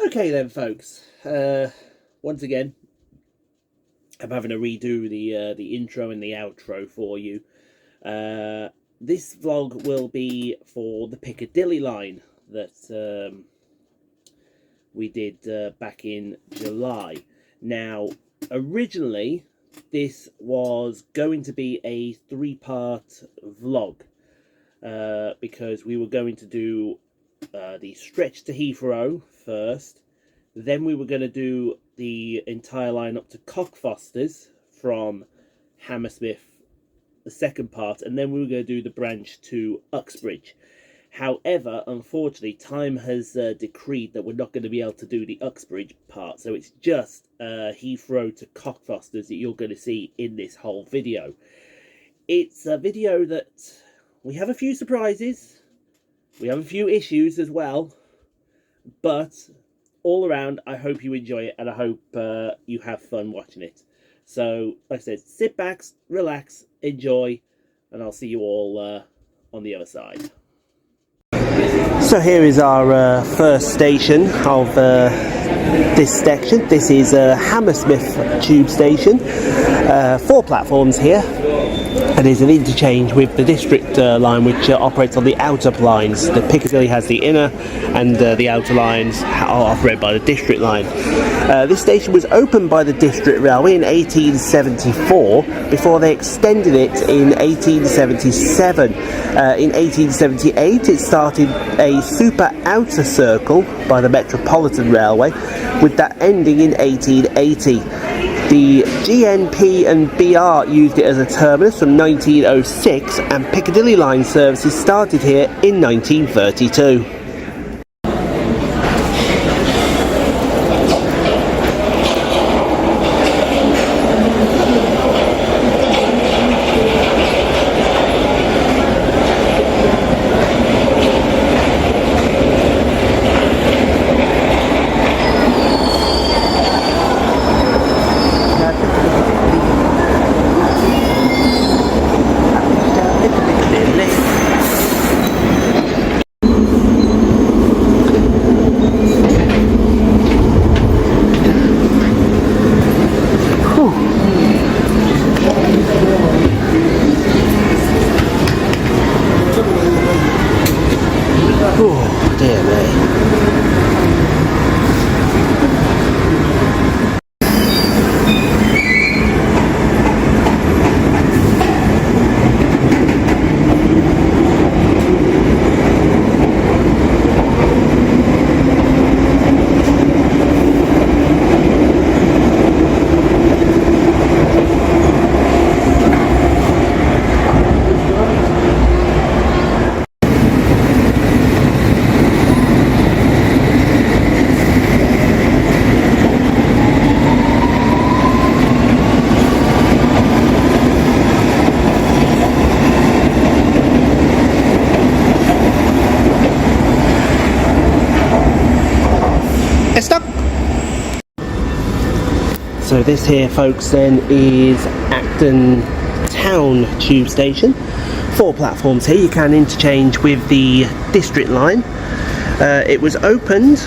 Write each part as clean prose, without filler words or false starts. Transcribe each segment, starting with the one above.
Okay then, folks. Once again, I'm having to redo the intro and the outro for you. This vlog will be for the Piccadilly Line that we did back in July. Now, originally, this was going to be a three-part vlog because we were going to do the stretch to Heathrow first, then we were going to do the entire line up to Cockfosters from Hammersmith, the second part, and then we were going to do the branch to Uxbridge. However, unfortunately, time has decreed that we're not going to be able to do the Uxbridge part, so it's just Heathrow to Cockfosters that you're going to see in this whole video. It's a video that we have a few surprises, we have a few issues as well, but all around, I hope you enjoy it, and I hope you have fun watching it. So, like I said, sit back, relax, enjoy, and I'll see you all on the other side. So here is our first station of this section. This is Hammersmith tube station. 4 platforms here. And there's an interchange with the district line, which operates on the outer lines. The Piccadilly has the inner, and the outer lines are operated by the district line. This station was opened by the district railway in 1874 before they extended it in 1877. In 1878 it started a super outer circle by the Metropolitan Railway, with that ending in 1880. The GNP and BR used it as a terminus from 1906, and Piccadilly Line services started here in 1932. So this here, folks, then is Acton Town tube station. 4 platforms here. You can interchange with the district line. It was opened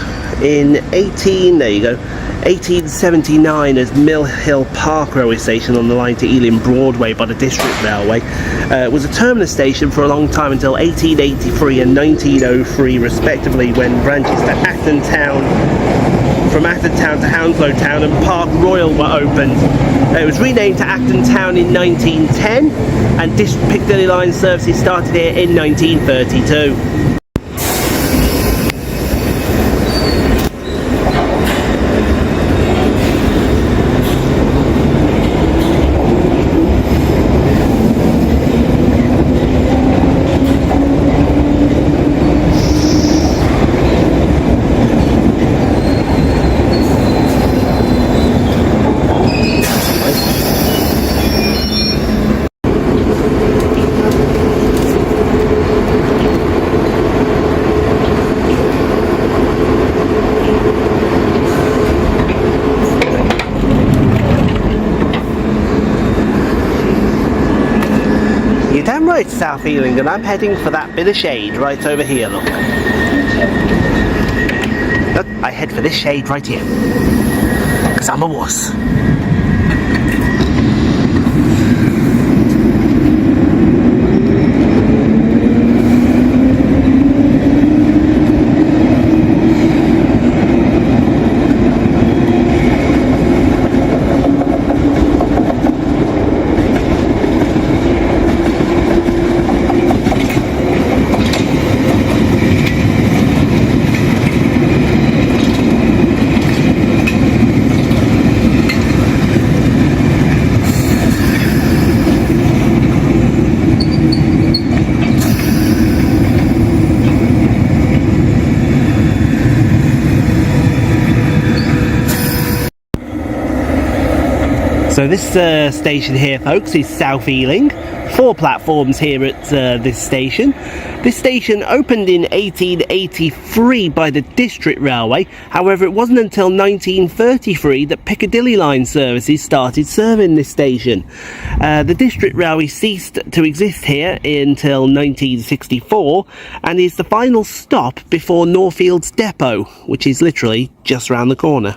in 1879 as Mill Hill Park railway station on the line to Ealing Broadway by the district railway. It was a terminus station for a long time until 1883 and 1903 respectively, when branches to Acton Town, from Acton Town to Hounslow Town and Park Royal were opened. It was renamed to Acton Town in 1910, and Piccadilly Line services started here in 1932. Right, South Ealing, and I'm heading for that bit of shade right over here, look. Look, I head for this shade right here, because I'm a wuss. So this station here, folks, is South Ealing. 4 platforms here at this station. This station opened in 1883 by the District Railway. However, it wasn't until 1933 that Piccadilly Line services started serving this station. The District Railway ceased to exist here until 1964 and is the final stop before Northfields Depot, which is literally just round the corner.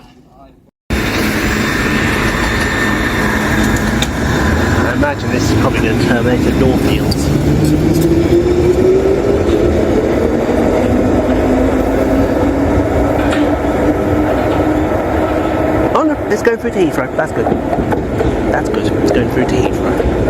I imagine this is probably going to terminate at Northfields. Oh no, it's going through to Heathrow. That's good. That's good. It's going through to Heathrow.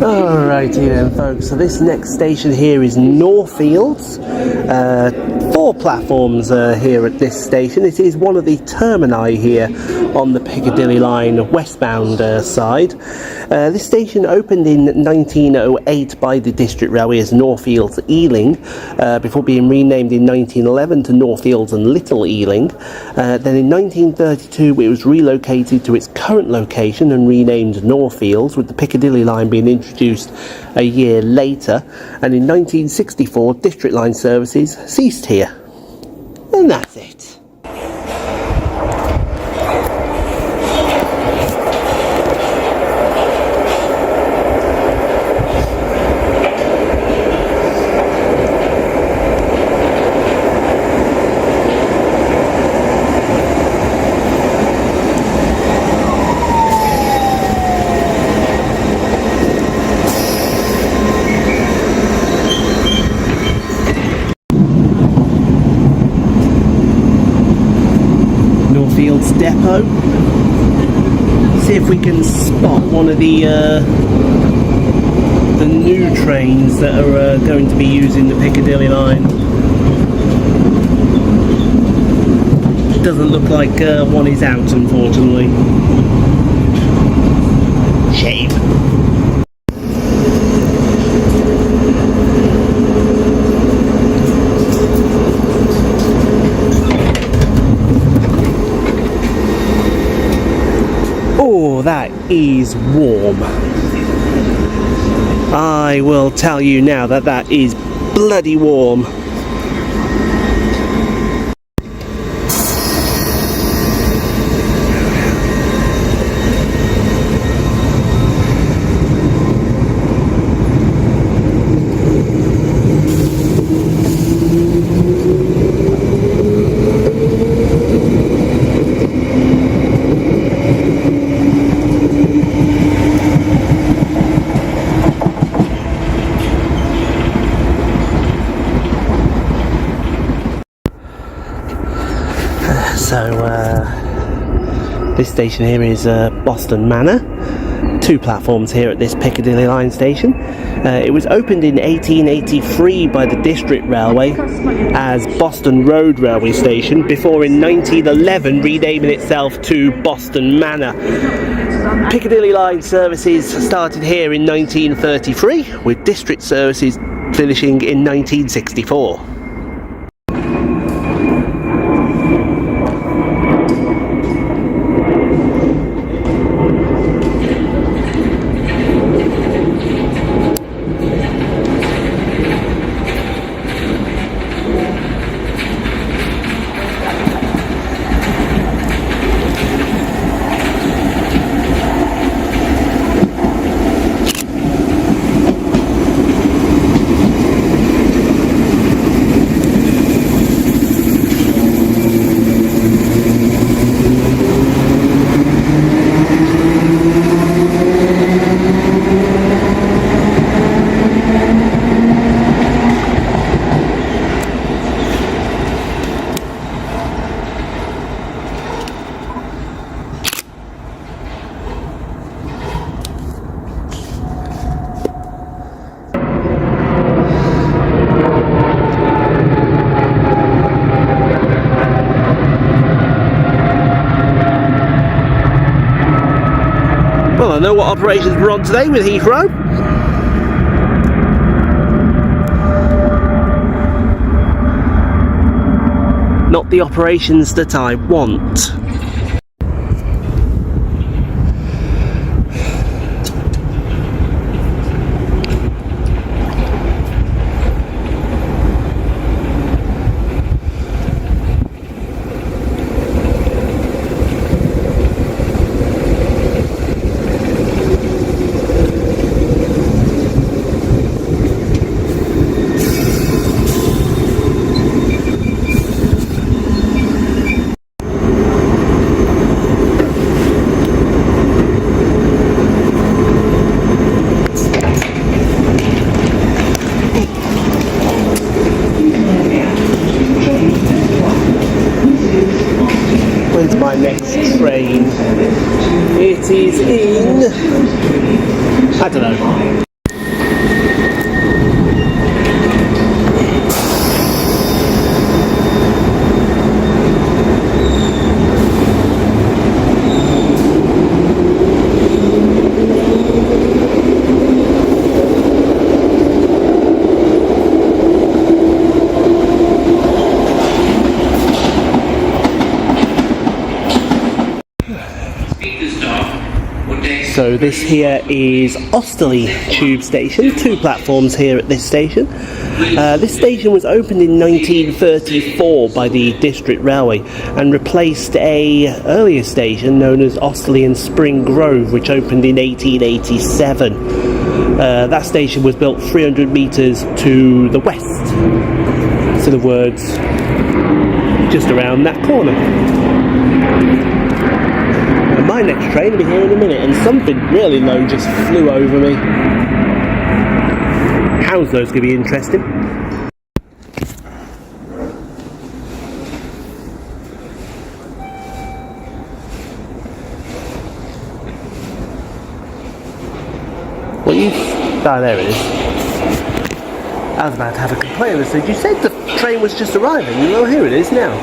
Alrighty then, folks, so this next station here is Northfields. 4 platforms here at this station. It is one of the termini here on the Piccadilly Line westbound side. This station opened in 1908 by the District Railway as Northfields Ealing, before being renamed in 1911 to Northfields and Little Ealing. Then in 1932 it was relocated to its current location and renamed Northfields, with the Piccadilly Line being introduced a year later. And in 1964 District Line services ceased here. And that's it. Depot. See if we can spot one of the new trains that are going to be using the Piccadilly Line. It doesn't look like one is out, unfortunately. Shame. That is warm. I will tell you now that that is bloody warm. So This station here is Boston Manor. 2 platforms here at this Piccadilly Line station. It was opened in 1883 by the District Railway as Boston Road Railway Station, before in 1911 renaming itself to Boston Manor. Piccadilly Line services started here in 1933, with district services finishing in 1964. Well, I know what operations we're on today with Heathrow. Not the operations that I want. My next train. It is in, I don't know. So this here is Osterley tube station, 2 platforms here at this station. This station was opened in 1934 by the District Railway and replaced a earlier station known as Osterley and Spring Grove, which opened in 1887. That station was built 300 metres to the west, so the words just around that corner. My next train will be here in a minute, and something really low just flew over me. Hounslow's going to be interesting. Well, there it is. I was about to have a complaint. I said, you said the train was just arriving. Well, here it is now.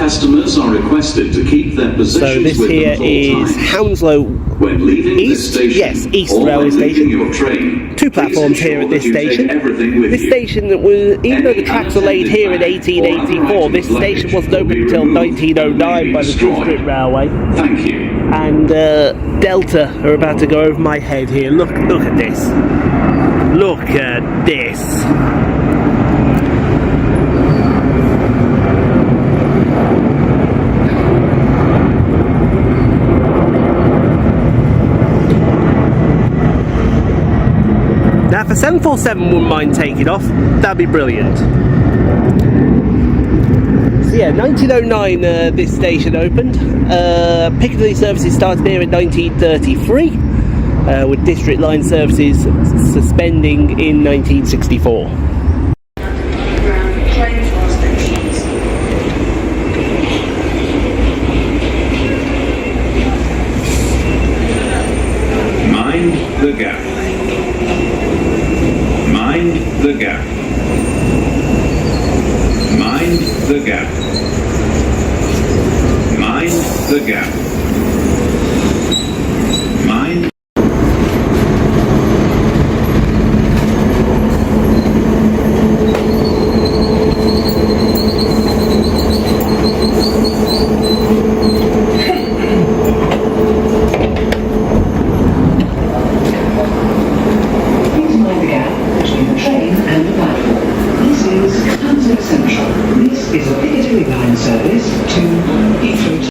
Customers are requested to keep their possessions so this with here them at all is times. Hounslow When leaving East, this station, yes, East or Railway when leaving Station. your train, Two platforms here at this station. This station was, even though the tracks were laid here in 1884, this station wasn't open until 1909 by the District Railway. Thank you. And Delta are about to go over my head here. Look at this. Look at this. Now, if a 747 wouldn't mind taking off, that'd be brilliant. So yeah, 1909 this station opened. Piccadilly services started here in 1933, with District Line services suspending in 1964. Mind the gap. Mind the gap. Mind the gap. Mind the gap. Mind. Please mind the gap between the train and the platform. This is Hounslow Central. This is a Piccadilly Line service to Heathrow.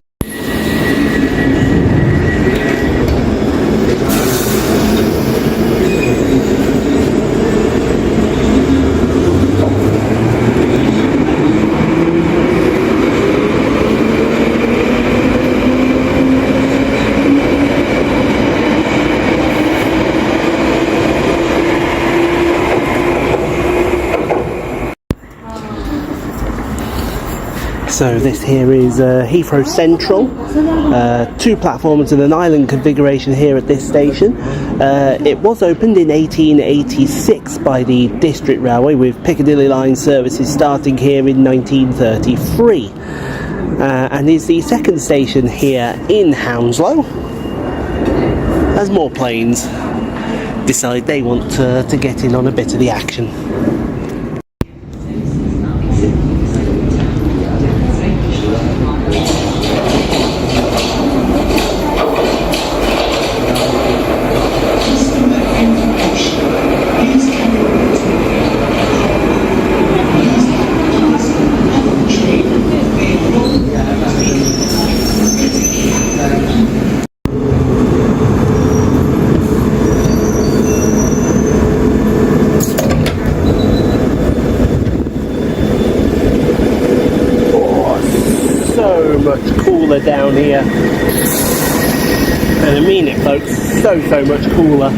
So this here is Heathrow Central, two platforms in an island configuration here at this station. It was opened in 1886 by the District Railway, with Piccadilly Line services starting here in 1933, and is the second station here in Hounslow, as more planes decide they want to get in on a bit of the action. Much cooler down here, and I mean it, folks, so much cooler.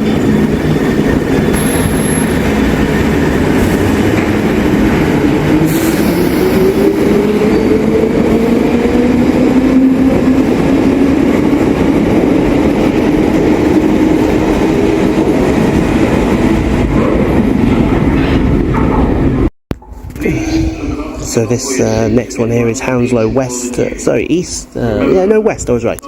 So this next one here is Hounslow West, East, West, I was right.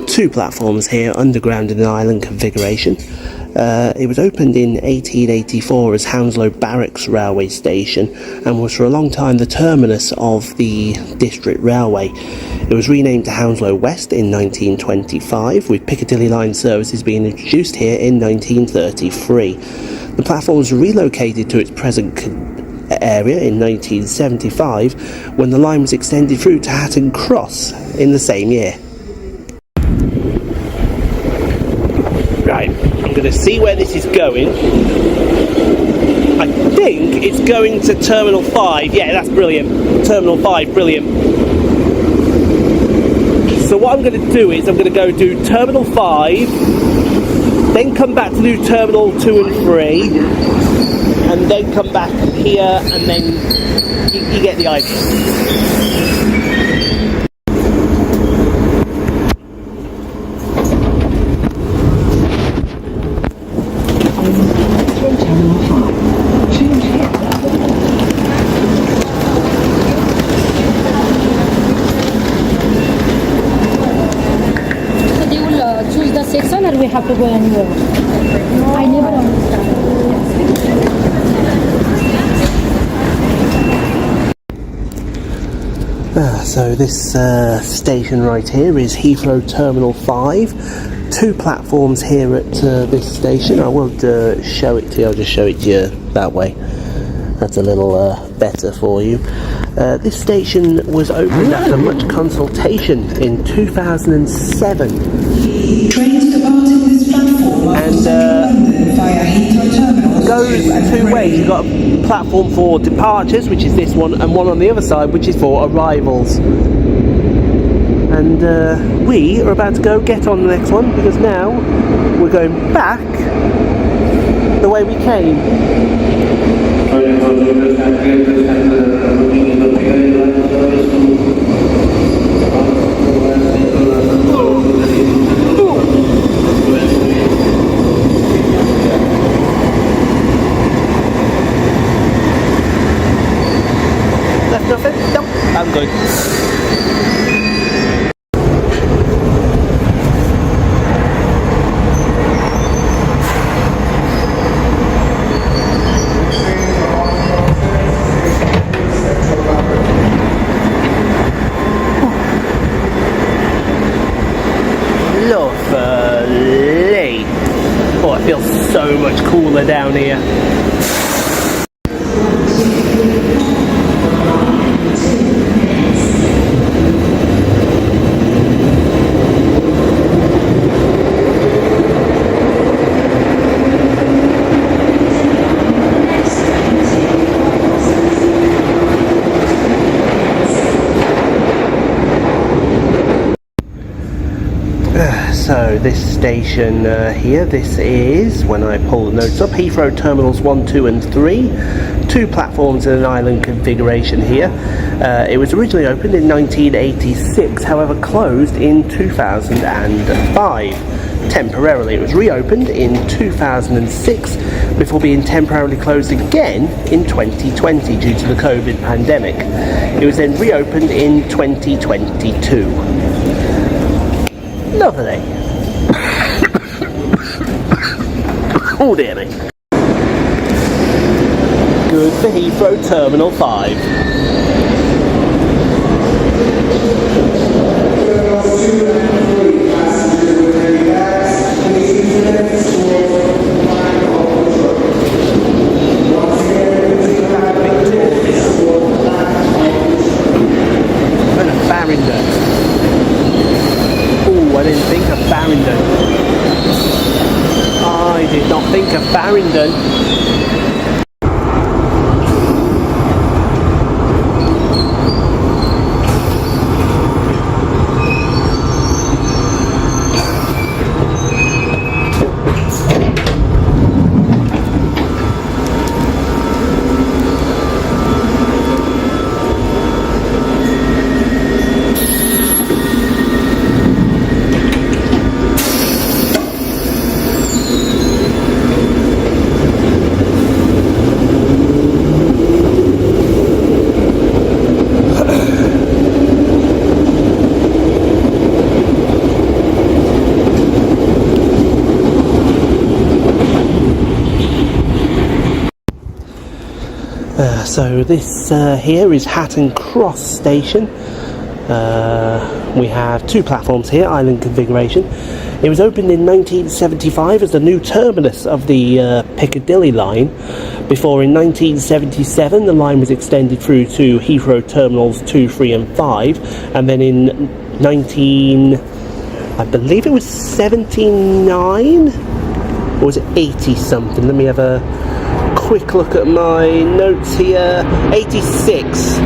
Two platforms here, underground in an island configuration. It was opened in 1884 as Hounslow Barracks Railway Station and was for a long time the terminus of the District Railway. It was renamed to Hounslow West in 1925, with Piccadilly Line services being introduced here in 1933. The platform was relocated to its present area in 1975 when the line was extended through to Hatton Cross in the same year. Right, I'm going to see where this is going. I think it's going to Terminal 5. Yeah, that's brilliant. Terminal 5, brilliant. So what I'm going to do is I'm going to go do Terminal 5, then come back to do Terminal 2 and 3, and then come back here, and then you get the idea. have the Wern Road. I never understand. So this station right here is Heathrow Terminal 5. 2 platforms here at this station. I won't show it to you, I'll just show it to you that way. That's a little better for you. This station was opened after much consultation in 2007. Trains departing this platform And via Heathrow Terminal. goes 2 ways. You've got a platform for departures, which is this one, and one on the other side, which is for arrivals. And we are about to go get on the next one, because now we're going back the way we came. Left nothing? Nope, I'm good. Lovely. Oh, it feels so much cooler down here. So this station here, this is, when I pull the notes up, Heathrow Terminals 1, 2 and 3. 2 platforms in an island configuration here. It was originally opened in 1986, however closed in 2005. Temporarily. It was reopened in 2006 before being temporarily closed again in 2020 due to the COVID pandemic. It was then reopened in 2022. Lovely. Oh dear me. Good for Heathrow Terminal 5. And a Farringdon. Oh, I didn't think of Farringdon. I did not think of Farringdon. So this here is Hatton Cross station. We have 2 platforms here, island configuration. It was opened in 1975 as the new terminus of the Piccadilly Line, before in 1977 the line was extended through to Heathrow Terminals 2, 3 and 5, and then in I believe it was 79, or was it 80 something? Let me have a quick look at my notes here. 86.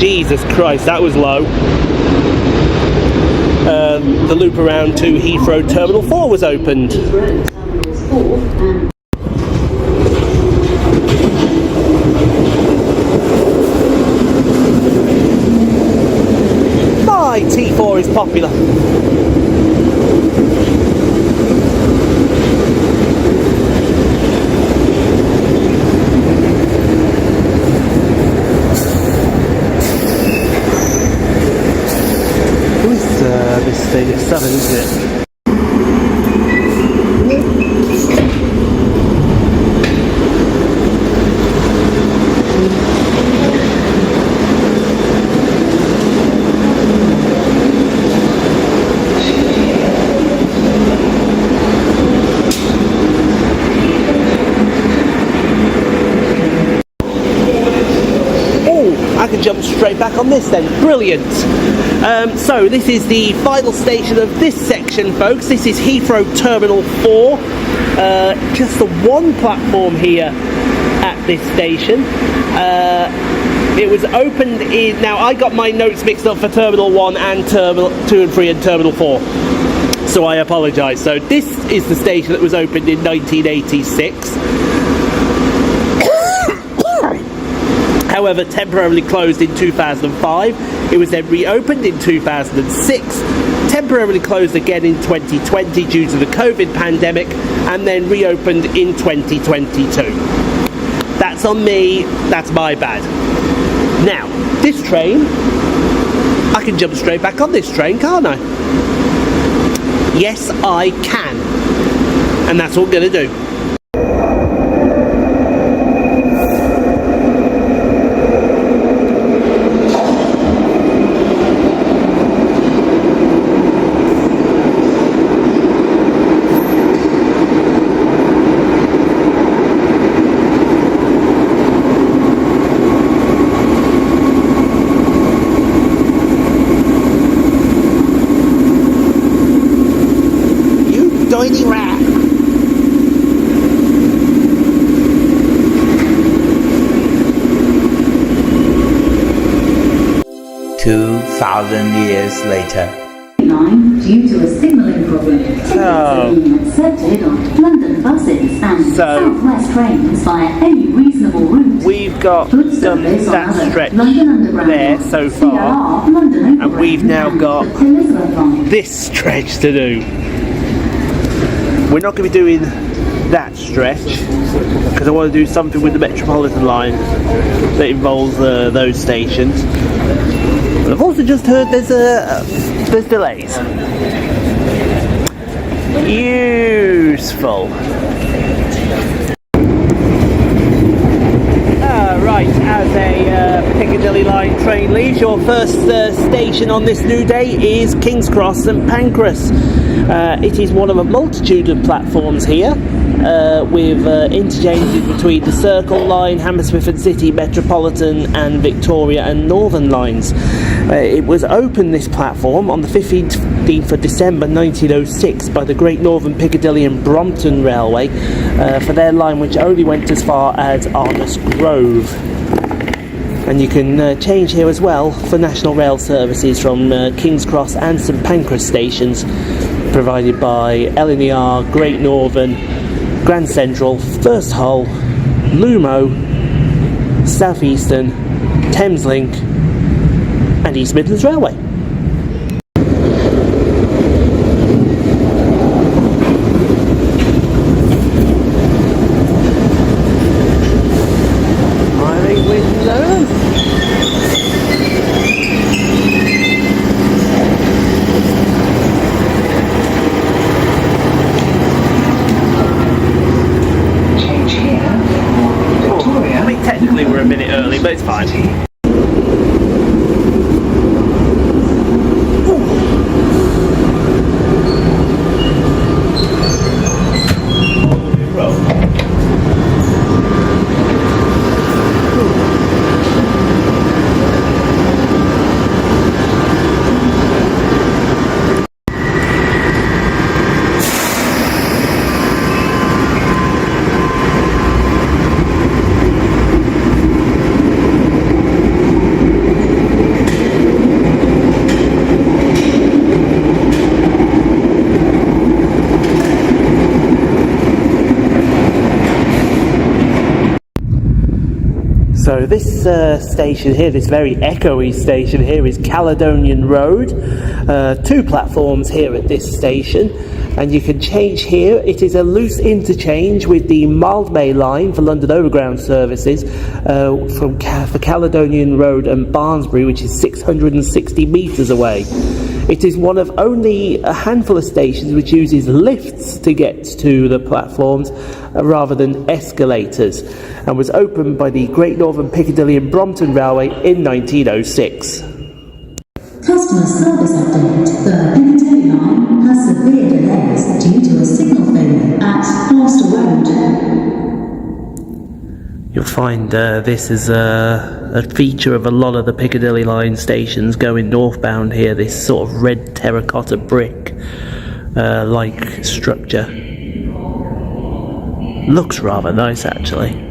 Jesus Christ, that was low. The loop around to Heathrow Terminal 4 was opened. My T4 is popular. This thing is Southern, isn't it? can jump straight back on this then. Brilliant. So this is the final station of this section, folks. This is Heathrow Terminal 4. Just the one platform here at this station. It was opened in... Now, I got my notes mixed up for Terminal 1 and Terminal 2 and 3 and Terminal 4. So I apologise. So this is the station that was opened in 1986. However, temporarily closed in 2005. It was then reopened in 2006, temporarily closed again in 2020 due to the COVID pandemic, and then reopened in 2022. That's on me, that's my bad. Now, this train, I can jump straight back on this train, can't I? Yes, I can. And that's what I'm going to do. Rat. 2,000 years later. Line due to a signalling problem. Tickets are being accepted on London buses and Southwest trains via any reasonable route. We've got done that stretch there so far, and we've now got this stretch to do. We're not going to be doing that stretch because I want to do something with the Metropolitan line that involves those stations. But I've also just heard there's delays. Useful. Right, as a Piccadilly Line train leaves, your first station on this new day is King's Cross and Pancras. It is one of a multitude of platforms here, with interchanges between the Circle Line, Hammersmith and City, Metropolitan and Victoria and Northern lines. It was opened, this platform, on the 15th of December 1906 by the Great Northern Piccadilly and Brompton Railway for their line, which only went as far as Arnos Grove. And you can change here as well for national rail services from King's Cross and St Pancras stations, provided by LNER, Great Northern, Grand Central, First Hull, Lumo, South Eastern, Thameslink and East Midlands Railway. But it's fine. So this station here, this very echoey station here, is Caledonian Road. Two platforms here at this station, and you can change here. It is a loose interchange with the Mildmay line for London Overground services for Caledonian Road and Barnsbury, which is 660 metres away. It is one of only a handful of stations which uses lifts to get to the platforms rather than escalators, and was opened by the Great Northern Piccadilly and Brompton Railway in 1906. Customer service update. The Piccadilly Line has severe delays due to a signal failure at Gloucester Road. You'll find this is a feature of a lot of the Piccadilly Line stations going northbound here, this sort of red terracotta brick like structure. Looks rather nice actually.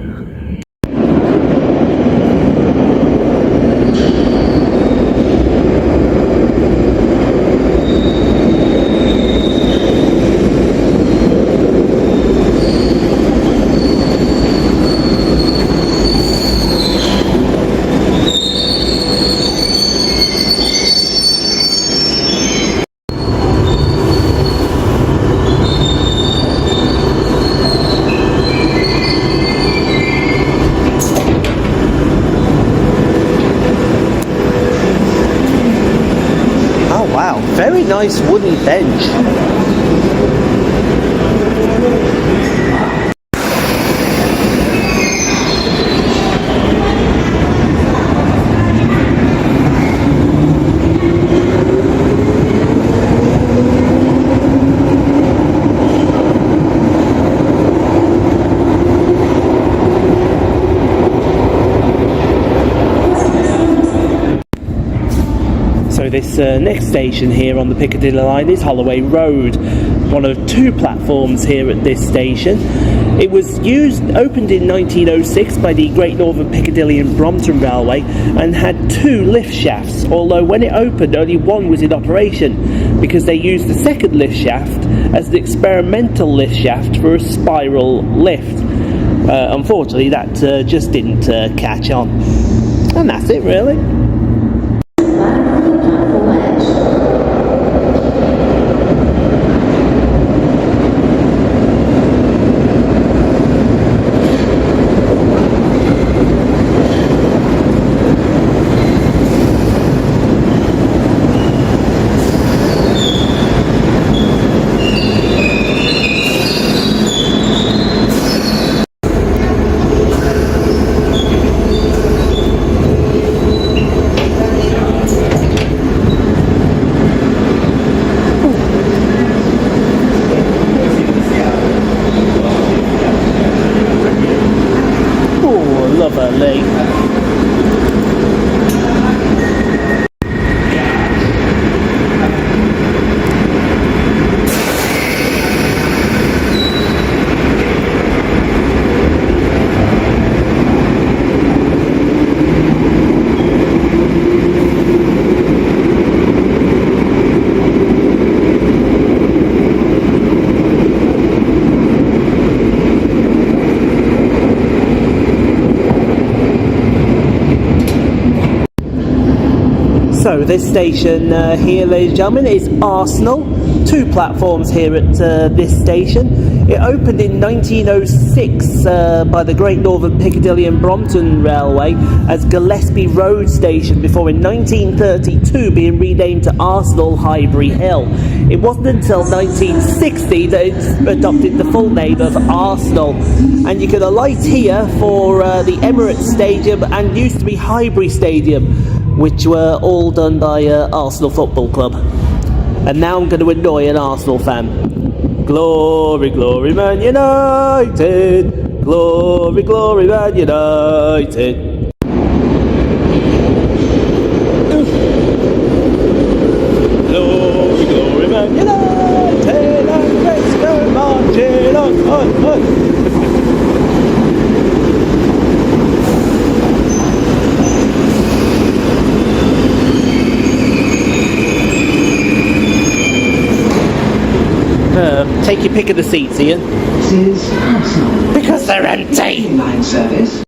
Very nice wooden bench. This next station here on the Piccadilly Line is Holloway Road, one of two platforms here at this station. It was opened in 1906 by the Great Northern Piccadilly and Brompton Railway and had two lift shafts, although when it opened only one was in operation because they used the second lift shaft as an experimental lift shaft for a spiral lift. Unfortunately that just didn't catch on, and that's it really. So this station here, ladies and gentlemen, is Arsenal. Two platforms here at this station. It opened in 1906 by the Great Northern Piccadilly and Brompton Railway as Gillespie Road Station before in 1932 being renamed to Arsenal Highbury Hill. It wasn't until 1960 that it adopted the full name of Arsenal. And you can alight here for the Emirates Stadium and used to be Highbury Stadium, which were all done by Arsenal Football Club. And now I'm going to annoy an Arsenal fan. Glory, glory, Man United! Glory, glory, Man United! Glory, glory, Man United! And let's go marching on! Take your pick of the seats, Ian. This is Hounslow. Because they're empty! Line service.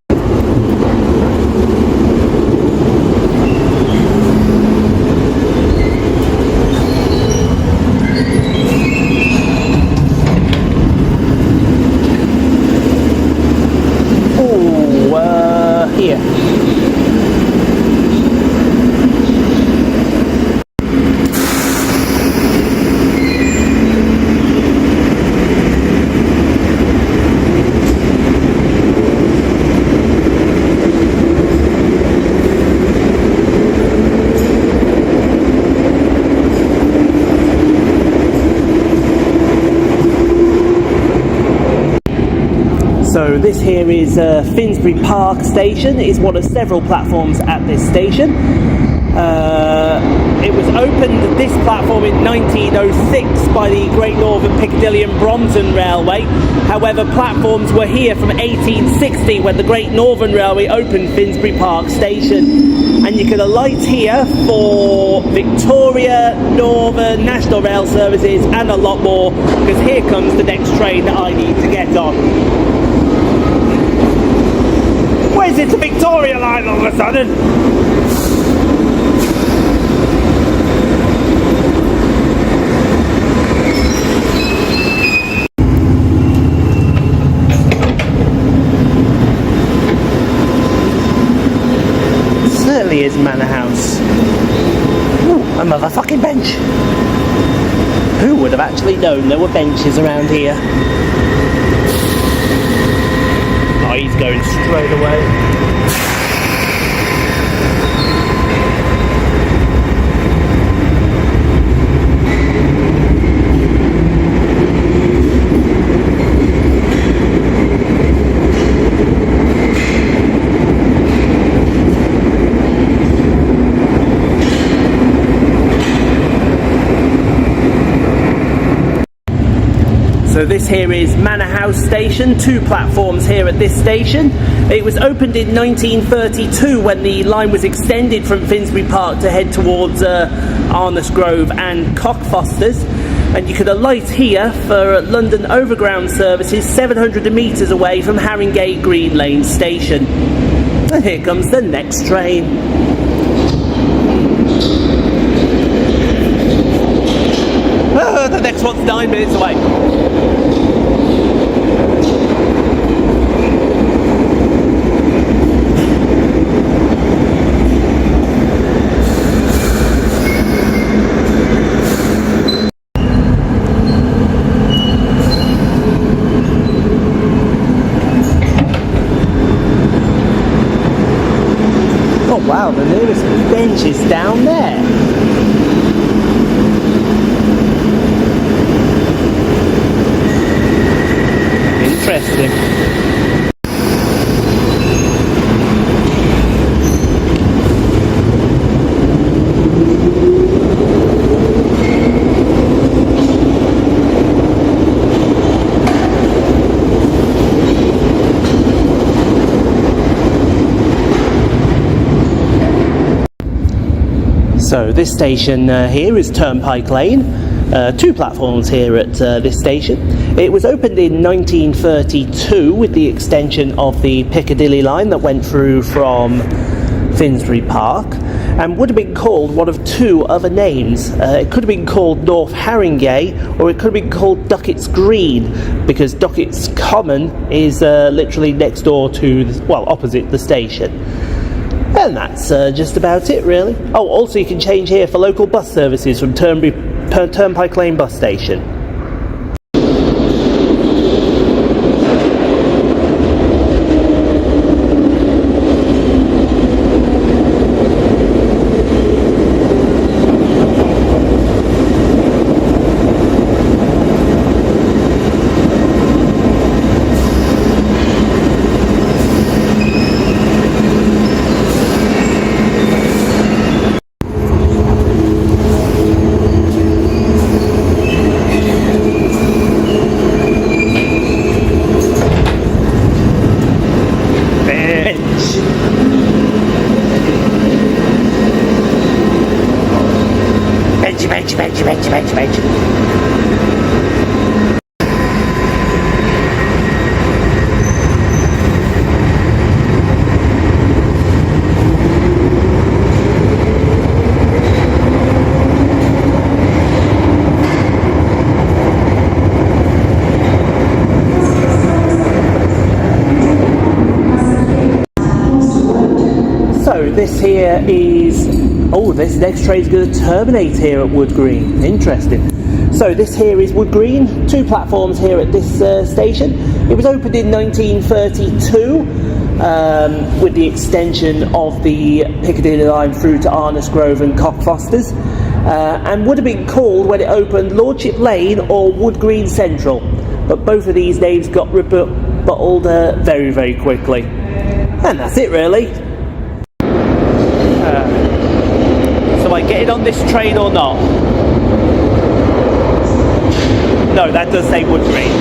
Oh, here. So this here is Finsbury Park station. It's one of several platforms at this station. It was opened, this platform, in 1906 by the Great Northern Piccadilly and Brompton Railway. However, platforms were here from 1860 when the Great Northern Railway opened Finsbury Park station. And you can alight here for Victoria, Northern, National Rail services and a lot more, because here comes the next train that I need to get on. Where's it, the Victoria line all of a sudden? Certainly is Manor House. Ooh, a motherfucking bench. Who would have actually known there were benches around here? Oh, he's going straight away. So this here is Manor House station, 2 platforms here at this station. It was opened in 1932 when the line was extended from Finsbury Park to head towards Arnos Grove and Cockfosters. And you could alight here for London Overground services 700 metres away from Haringey Green Lane station. And here comes the next train. Oh, the next one's 9 minutes away. Oh wow, the nearest bench is down there. Interesting. So this station here is Turnpike Lane. 2 platforms here at this station. It was opened in 1932 with the extension of the Piccadilly Line that went through from Finsbury Park, and would have been called one of 2 other names. It could have been called North Haringey, or it could have been called Duckett's Green, because Duckett's Common is literally next door to, opposite the station. And that's just about it, really. Oh, also you can change here for local bus services from Turnpike Lane bus station. Bench. So this here is, this next train's going to terminate here at Wood Green. Interesting. So this here is Wood Green, 2 platforms here at this station. It was opened in 1932 with the extension of the Piccadilly Line through to Arnos Grove and Cockfosters, and would have been called, when it opened, Lordship Lane or Wood Green Central. But both of these names got rebuilt bottled very, very quickly. And that's it, really. So am I getting on this train or not? No, that does say Wood Green.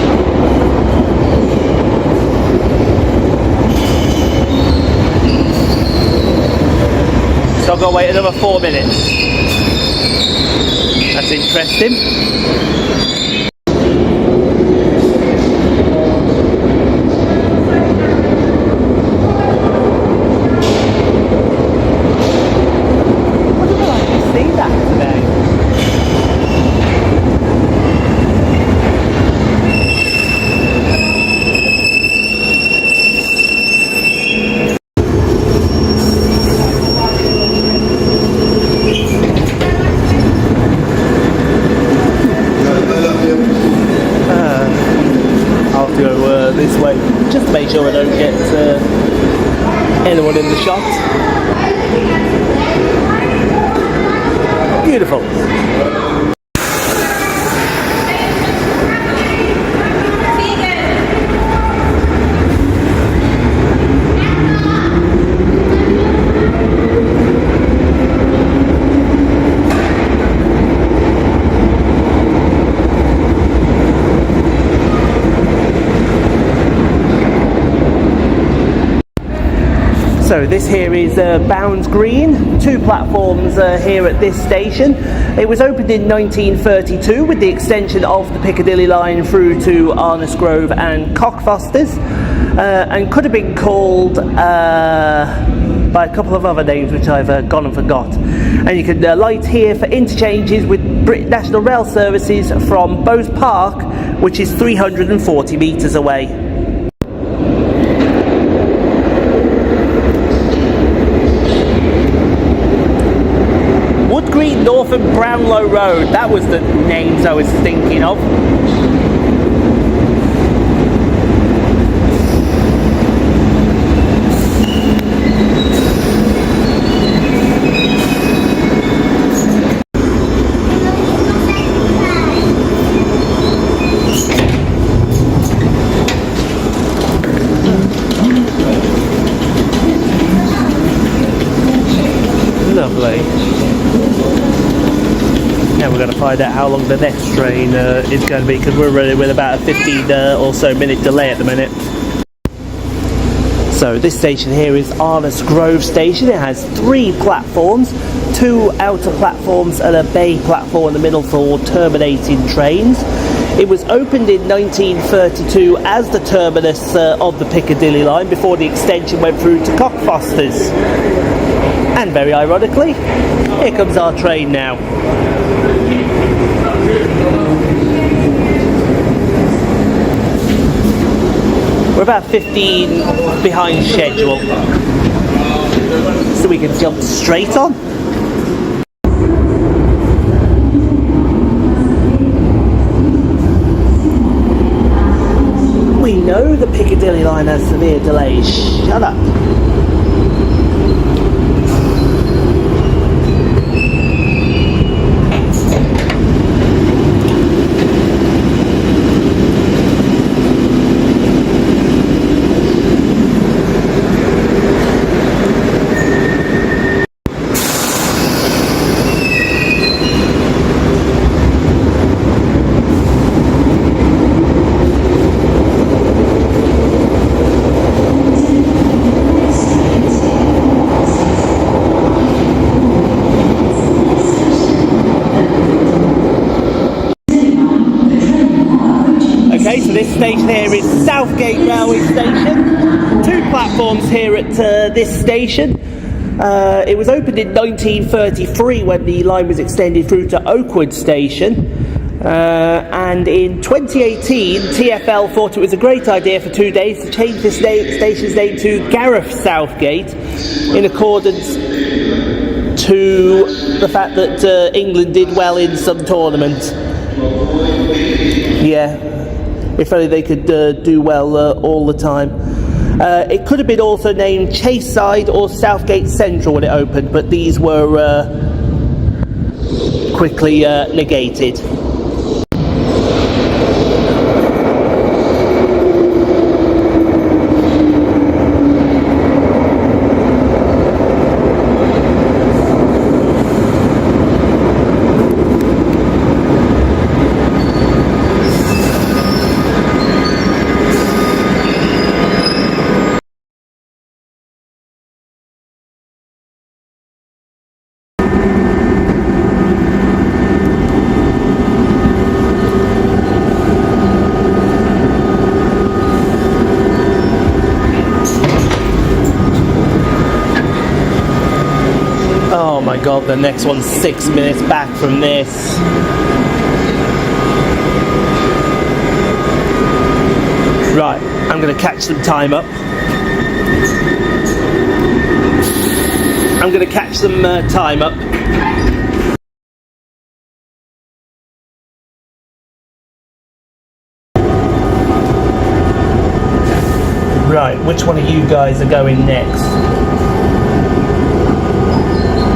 So I've got to wait another 4 minutes. That's interesting. Just to make sure I don't get anyone in the shot. Beautiful. So this here is Bounds Green, 2 platforms here at this station. It was opened in 1932 with the extension of the Piccadilly Line through to Arnos Grove and Cockfosters, and could have been called by a couple of other names which I've gone and forgot. And you can alight here for interchanges with British National Rail services from Bowes Park, which is 340 metres away. North and Brownlow Road, that was the names I was thinking of. Lovely. Now we're going to find out how long the next train is going to be, because we're running with about a 15 or so minute delay at the minute. So this station here is Arnos Grove Station. It has 3 platforms, 2 outer platforms and a bay platform in the middle for terminating trains. It was opened in 1932 as the terminus of the Piccadilly Line before the extension went through to Cockfosters. And very ironically, here comes our train now. We're about 15 behind schedule, so we can jump straight on. We know the Piccadilly Line has severe delays. Shut up. This station here is Southgate Railway Station. 2 platforms here at this station. It was opened in 1933 when the line was extended through to Oakwood Station. And in 2018, TfL thought it was a great idea for 2 days to change the station's name to Gareth Southgate in accordance to the fact that England did well in some tournament. Yeah. If only they could do well all the time. It could have been also named Chaseside or Southgate Central when it opened, but these were quickly negated. the next one's 6 minutes back from this. Right, I'm going to catch some time up. I'm going to catch some time up. Right, which one of you guys are going next?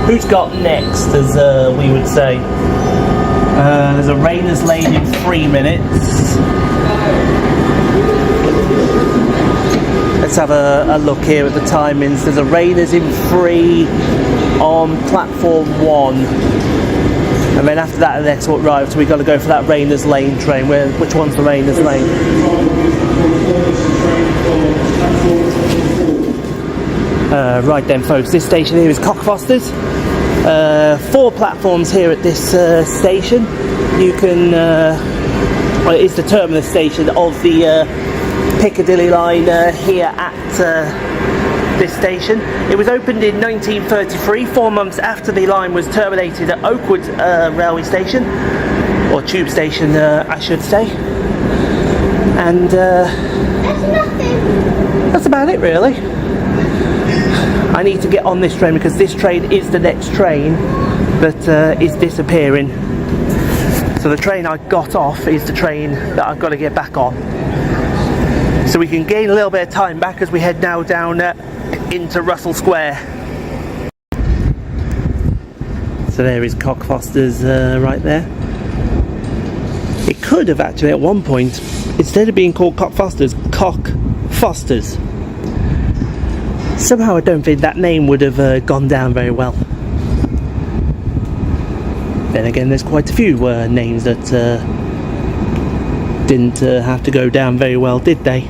Who's got next, as we would say? There's a Rayners Lane in 3 minutes. Let's have a look here at the timings. There's a Rayners in 3 on platform 1. And then after that, the next one, right, so we've got to go for that Rayners Lane train. Which one's the Rayners Lane? Right then, folks, this station here is Cockfosters. 4 platforms here at this station. You can, well, it's the terminus station of the Piccadilly Line here at this station. It was opened in 1933, 4 months after the line was terminated at Oakwood railway station, or tube station, I should say. And that's about it, really. I need to get on this train because this train is the next train that is disappearing. So the train I got off is the train that I've got to get back on. So we can gain a little bit of time back as we head now down into Russell Square. So there is Cockfosters right there. It could have actually at one point, instead of being called Cockfosters, Cockfosters. Somehow I don't think that name would have gone down very well. Then again, there's quite a few names that didn't have to go down very well, did they?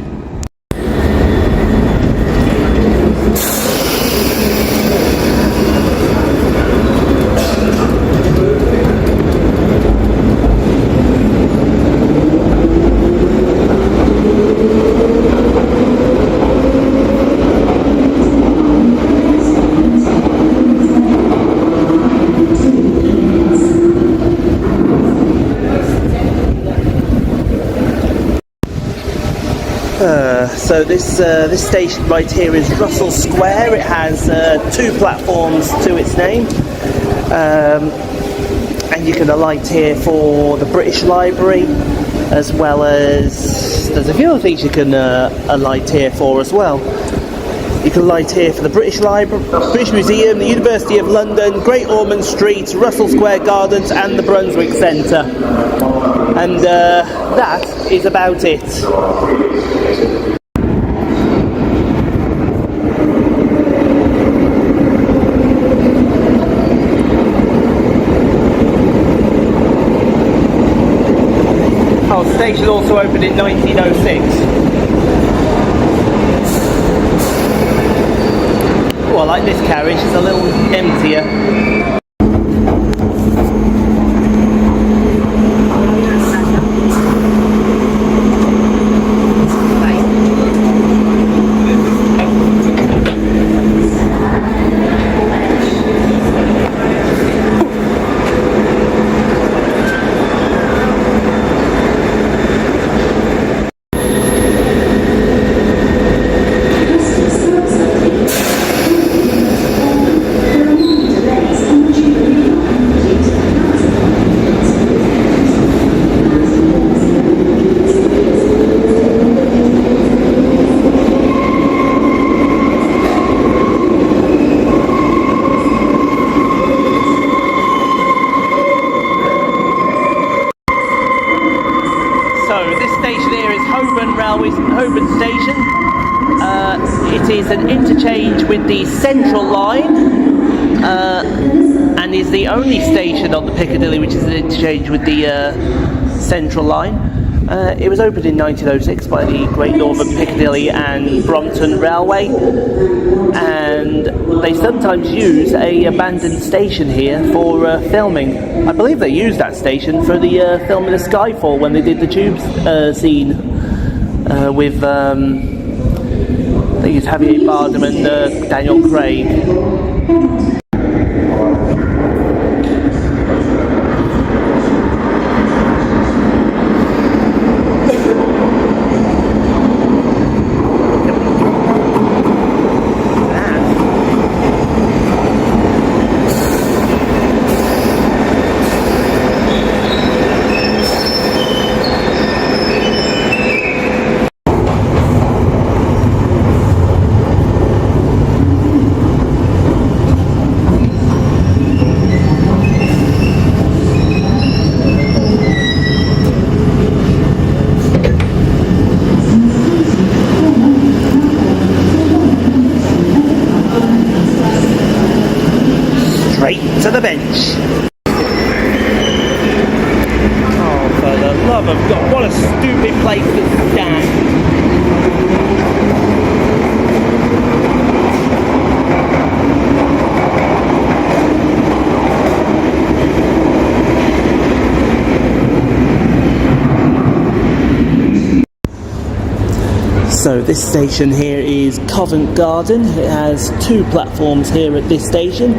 So this station right here is Russell Square. It has 2 platforms to its name, and you can alight here for the British Library, as well as there's a few other things you can alight here for as well. You can alight here for the British Library, British Museum, the University of London, Great Ormond Street, Russell Square Gardens, and the Brunswick Centre. And that is about it. The station also opened in 1906. Oh, I like this carriage, it's a little emptier. Holborn station. It is an interchange with the Central Line, and is the only station on the Piccadilly which is an interchange with the Central Line. It was opened in 1906 by the Great Northern Piccadilly and Brompton Railway, and they sometimes use a abandoned station here for filming. I believe they used that station for the filming of Skyfall when they did the tube scene with I think it's Javier Bardem and Daniel Craig. Oh, for the love of God, what a stupid place to stand. So this station here is Covent Garden. It has 2 platforms here at this station.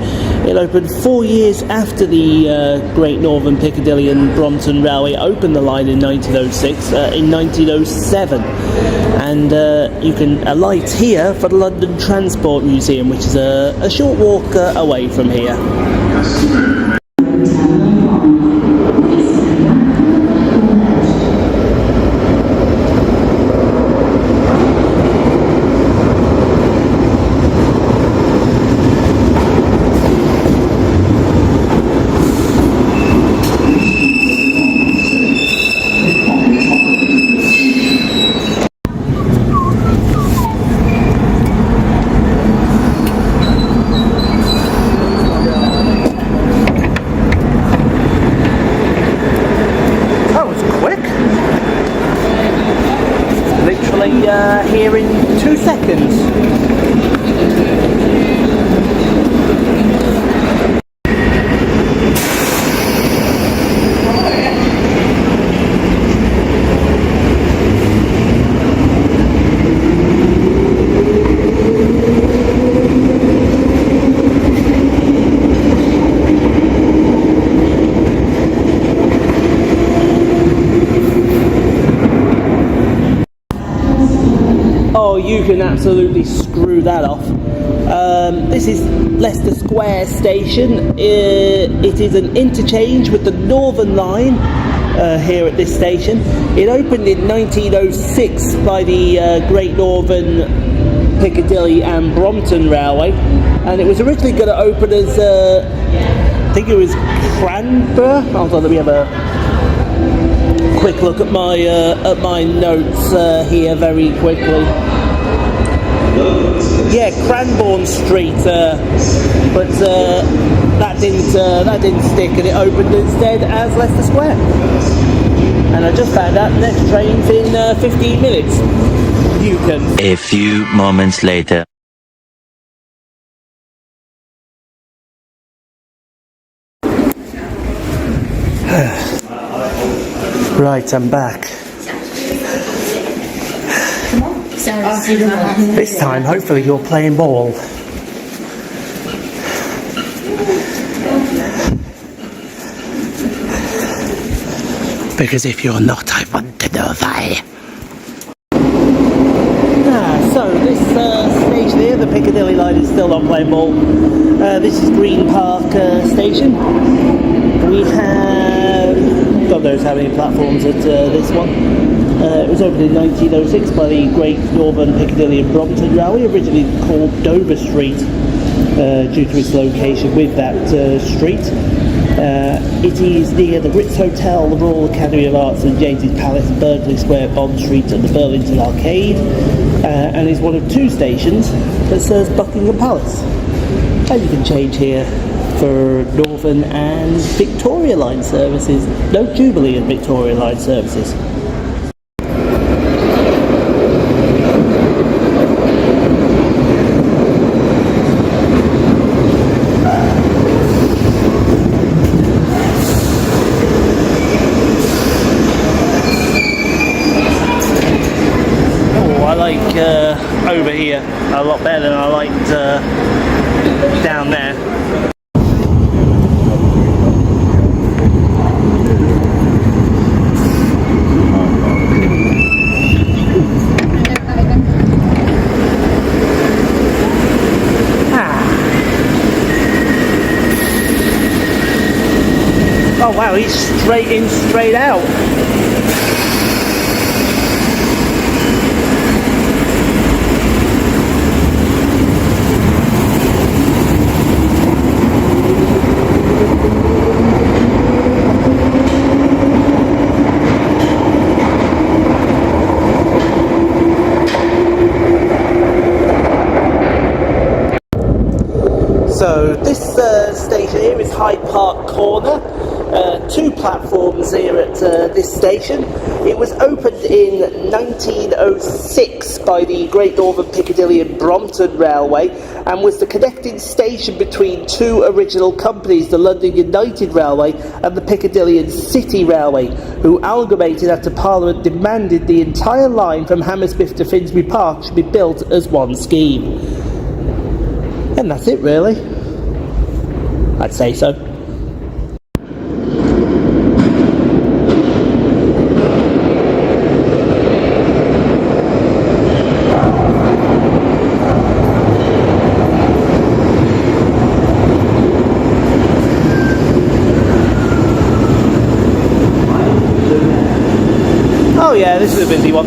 It opened 4 years after the Great Northern Piccadilly and Brompton Railway opened the line in 1906, in 1907. And you can alight here for the London Transport Museum, which is a short walk away from here. Here in 2 seconds. You can absolutely screw that off. This is Leicester Square station. It is an interchange with the Northern Line here at this station. It opened in 1906 by the Great Northern Piccadilly and Brompton Railway, and it was originally going to open as I think it was Cranborough. Hold on, let me have a quick look at my notes here very quickly. Yeah, Cranbourne Street, but that didn't stick, and it opened instead as Leicester Square. And I just found out the next train's in 15 minutes. You can. A few moments later. Right, I'm back. This time, hopefully, you're playing ball. Because if you're not, I want to know why. So this station here, the Piccadilly Line, is still not playing ball. This is Green Park Station. We have, God knows how many platforms at this one. It was opened in 1906 by the Great Northern Piccadilly and Brompton Railway, originally called Dover Street due to its location with that street. It is near the Ritz Hotel, the Royal Academy of Arts, St James's Palace, Berkeley Square, Bond Street and the Burlington Arcade, and is one of 2 stations that serves Buckingham Palace. And you can change here for Northern and Victoria Line services. No, Jubilee and Victoria Line services. Over here a lot better than I liked down there. Oh wow, he's straight in, straight out. So this station here is Hyde Park Park corner. 2 platforms here at this station. It was opened in 1906 by the Great Northern Piccadilly and Brompton Railway and was the connecting station between 2 original companies, the London United Railway and the Piccadilly and City Railway, who amalgamated after Parliament demanded the entire line from Hammersmith to Finsbury Park should be built as one scheme. And that's it, really. I'd say so. Oh yeah, this is a busy one.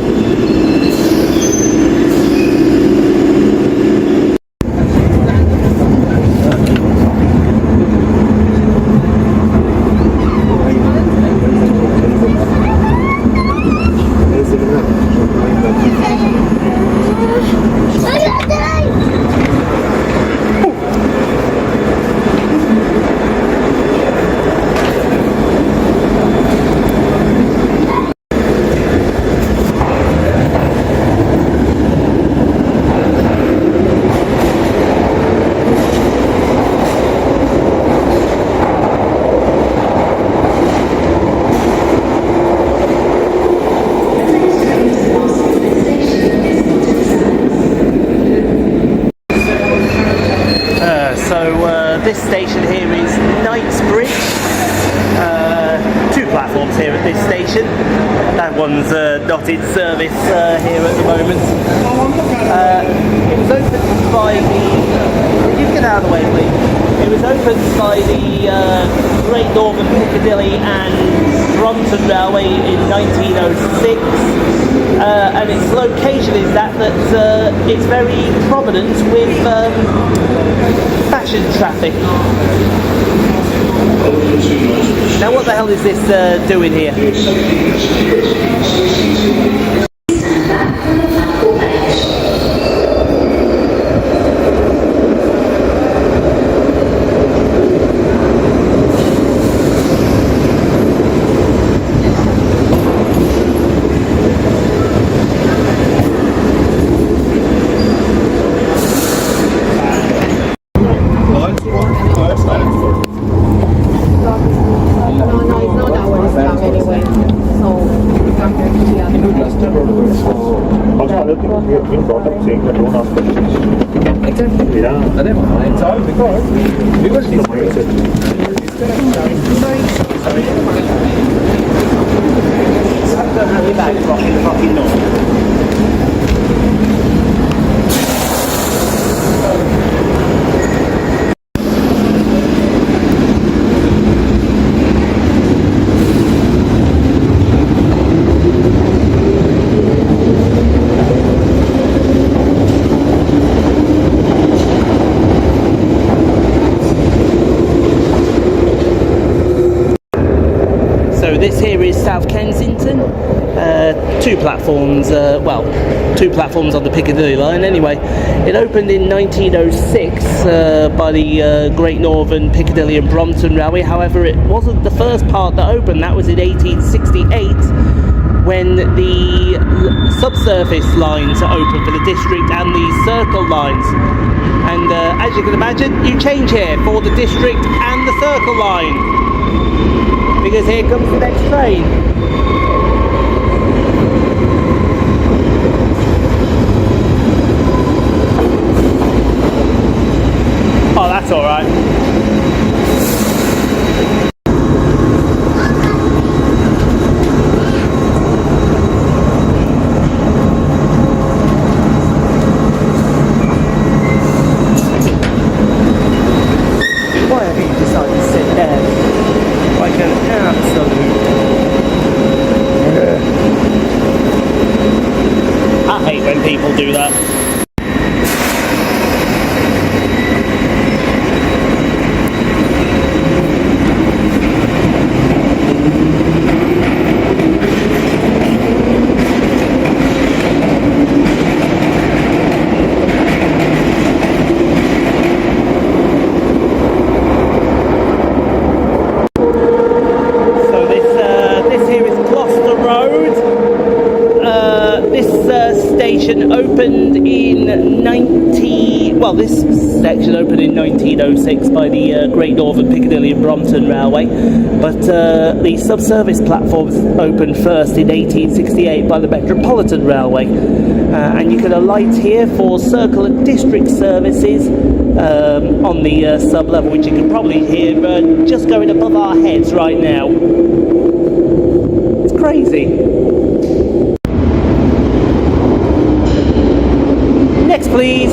This station here is Knightsbridge. 2 platforms here at this station. That one's not in service here at the moment. It was opened by the... Can you get out of the way, please? It was opened by the Great Northern Piccadilly and Brompton Railway in 1906. And its location is that it's very prominent with fashion traffic. Now what the hell is this doing here? This here is South Kensington. 2 platforms, 2 platforms on the Piccadilly Line anyway. It opened in 1906 by the Great Northern Piccadilly and Brompton Railway. However, it wasn't the first part that opened. That was in 1868 when the subsurface lines opened for the district and the circle lines. And as you can imagine, you change here for the district and the circle line, because here comes the next train. Oh, that's all right. Why have you decided to sit there like an absolute... I hate when people do that. this section opened in 1906 by the Great Northern Piccadilly and Brompton Railway, but the subservice platforms opened first in 1868 by the Metropolitan Railway, and you can alight here for Circle and District services on the sub-level, which you can probably hear just going above our heads right now. It's crazy. Next, please.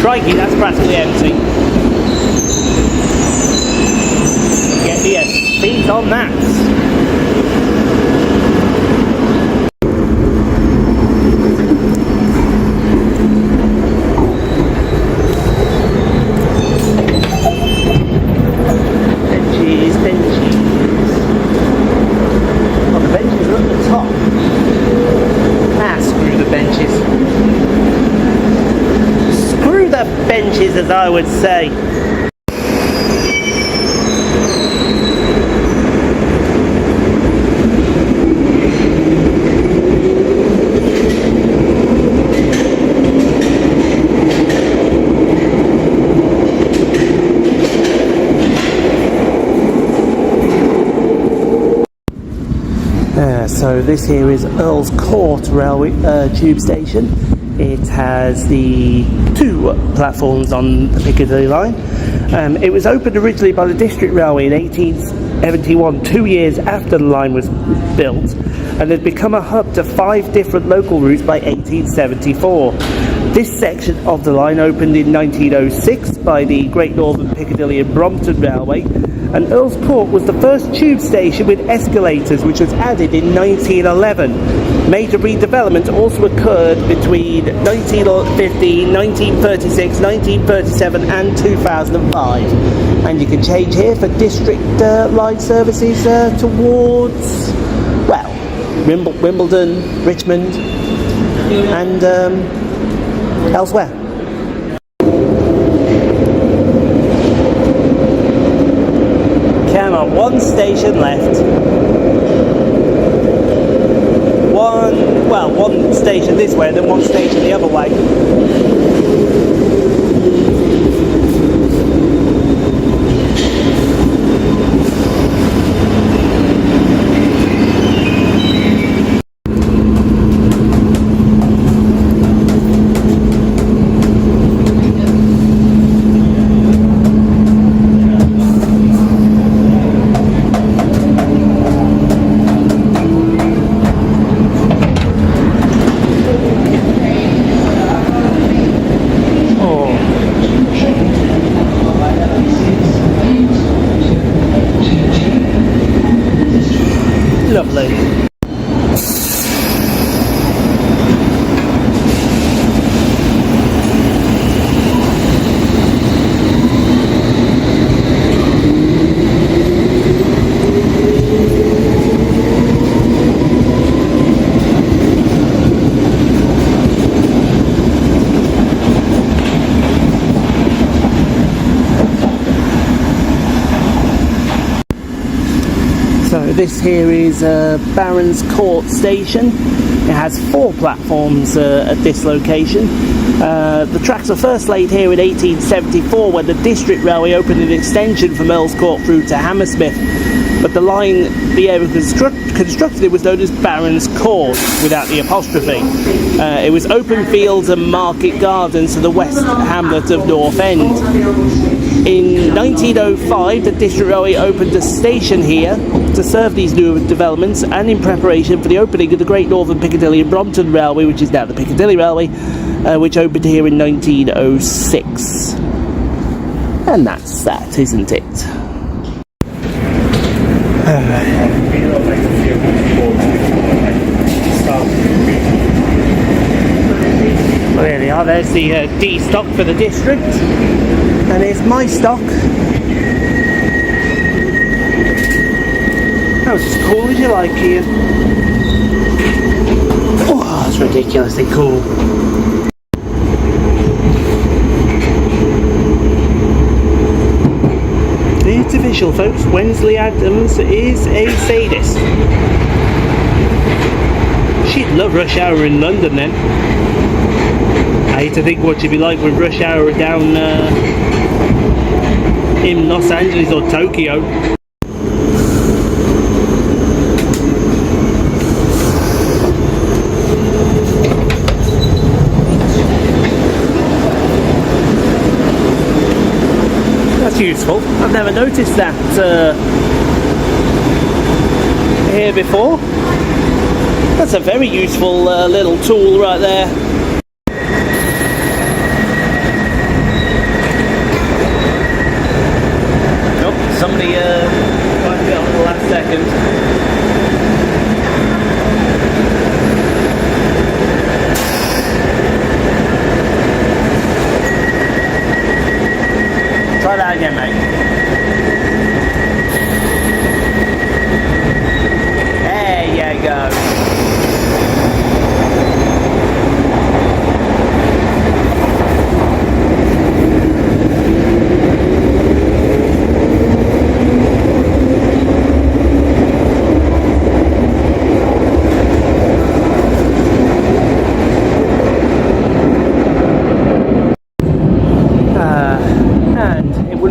Crikey, that's practically empty. Get the speed on that. As I would say. So this here is Earl's Court railway tube station. It has the 2 platforms on the Piccadilly Line. It was opened originally by the District Railway in 1871, 2 years after the line was built, and had become a hub to 5 different local routes by 1874. This section of the line opened in 1906 by the Great Northern Piccadilly and Brompton Railway, and Earl's Court was the first tube station with escalators, which was added in 1911. Major redevelopment also occurred between 1915, 1936, 1937 and 2005. And you can change here for district line services towards, well, Wimbledon, Richmond and elsewhere. Come on, 1 station left. One station this way and then 1 station the other way. This here is Barons Court Station. It has 4 platforms at this location. The tracks were first laid here in 1874 when the District Railway opened an extension from Earl's Court through to Hammersmith. But the line the area constructed it was known as Barons Court without the apostrophe. It was open fields and market gardens to the west hamlet of North End. In 1905, the District Railway opened a station here to serve these new developments and in preparation for the opening of the Great Northern Piccadilly and Brompton Railway, which is now the Piccadilly Railway, which opened here in 1906. And that's that, isn't it? Well, there they are. There's the D stock for the district, and here's my stock. That was as cool as you like here. Oh, it's ridiculously cool. official, folks. Wensley Adams is a sadist. She'd love rush hour in London then. I hate to think what she'd be like with rush hour down in Los Angeles or Tokyo. That's useful. I've never noticed that here before. That's a very useful little tool right there. Oh, somebody tried to get on at the last second. Try that again, mate. There you go.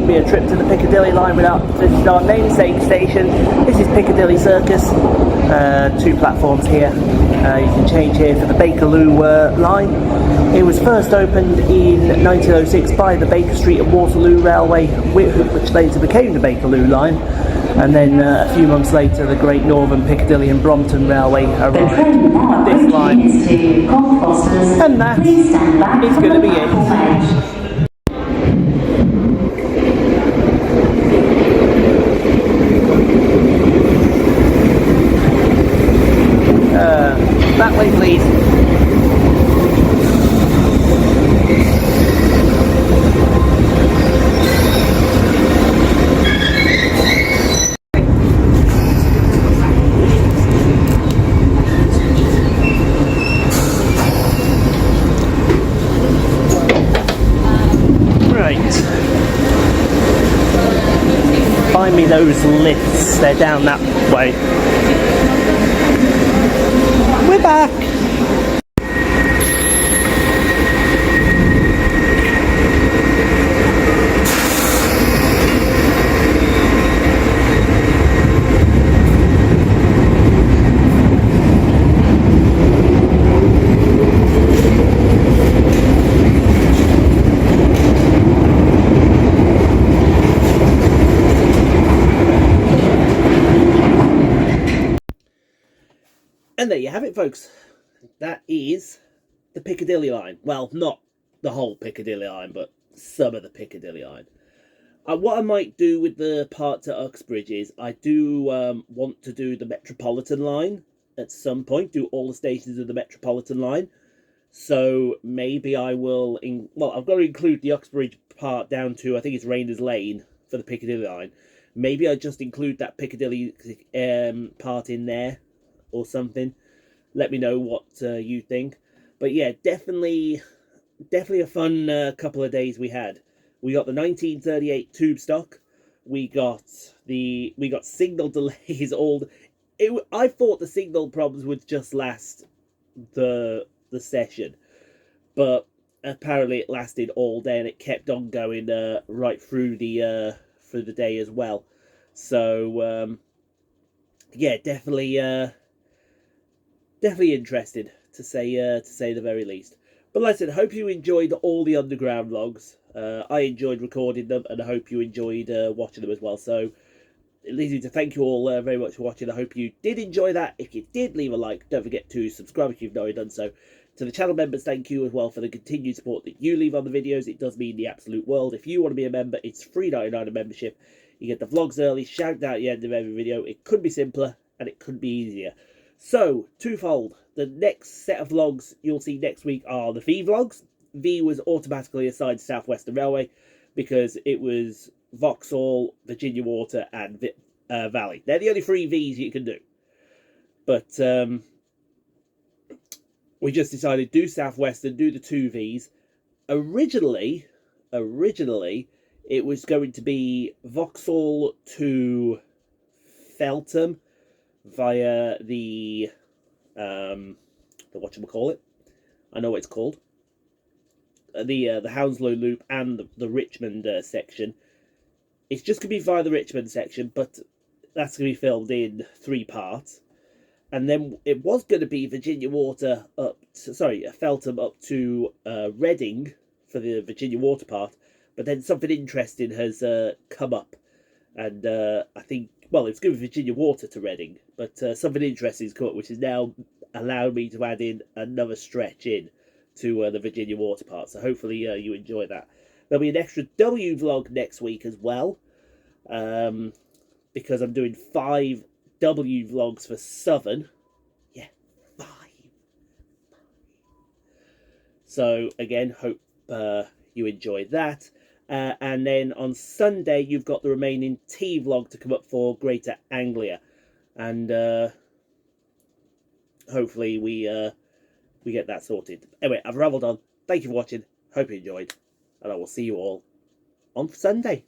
Be a trip to the Piccadilly Line without visiting our namesake station. This is Piccadilly Circus. Two platforms here. You can change here for the Bakerloo line. It was first opened in 1906 by the Baker Street and Waterloo Railway, which later became the Bakerloo Line. And then a few months later, the Great Northern Piccadilly and Brompton Railway arrived. This line, and that is going to be it. That way, please. Right. Find me those lifts. They're down that way. We're back. And there you have it, folks. That is the Piccadilly Line. Well, not the whole Piccadilly Line, but some of the Piccadilly Line. What I might do with the part to Uxbridge is I do want to do the Metropolitan Line at some point, do all the stations of the Metropolitan Line. So maybe I will... Well, I've got to include the Uxbridge part down to, I think it's Rayners Lane for the Piccadilly Line. Maybe I just include that Piccadilly part in there or something. Let me know what you think. But yeah, definitely a fun couple of days we had. We got the 1938 tube stock. We got signal delays. I thought the signal problems would just last the session, but apparently it lasted all day and it kept on going right through the day as well. So yeah, definitely interested to say the very least. But like I said, I hope you enjoyed all the underground logs. I enjoyed recording them, and I hope you enjoyed watching them as well. So it leaves me to thank you all very much for watching. I hope you did enjoy that. If you did, leave a like. Don't forget to subscribe if you've not already done so. To the channel members, thank you as well for the continued support that you leave on the videos. It does mean the absolute world. If you want to be a member, it's $3.99 a membership. You get the vlogs early, shout out at the end of every video. It could be simpler, and it could be easier. So, twofold. The next set of vlogs you'll see next week are the V vlogs. V was automatically assigned to South Western Railway because it was Vauxhall, Virginia Water, and Valley. They're the only 3 Vs you can do. But we just decided to do South Western, do the 2 Vs. Originally, it was going to be Vauxhall to Feltham via the whatchamacallit, I know what it's called, the Hounslow Loop and the Richmond section. It's just going to be via the Richmond section, but that's going to be filmed in 3 parts. And then it was going to be Virginia Water Feltham up to Reading for the Virginia Water part, but then something interesting has come up, and I think, well, it's going to be Virginia Water to Reading, but something interesting has come up, which has now allowed me to add in another stretch in to the Virginia Water part. So hopefully you enjoy that. There'll be an extra W vlog next week as well, because I'm doing 5 W vlogs for Southern. Yeah, 5. So again, hope you enjoy that. And then on Sunday, you've got the remaining T vlog to come up for Greater Anglia, and hopefully we get that sorted. Anyway, I've rambled on. Thank you for watching. Hope you enjoyed, and I will see you all on Sunday.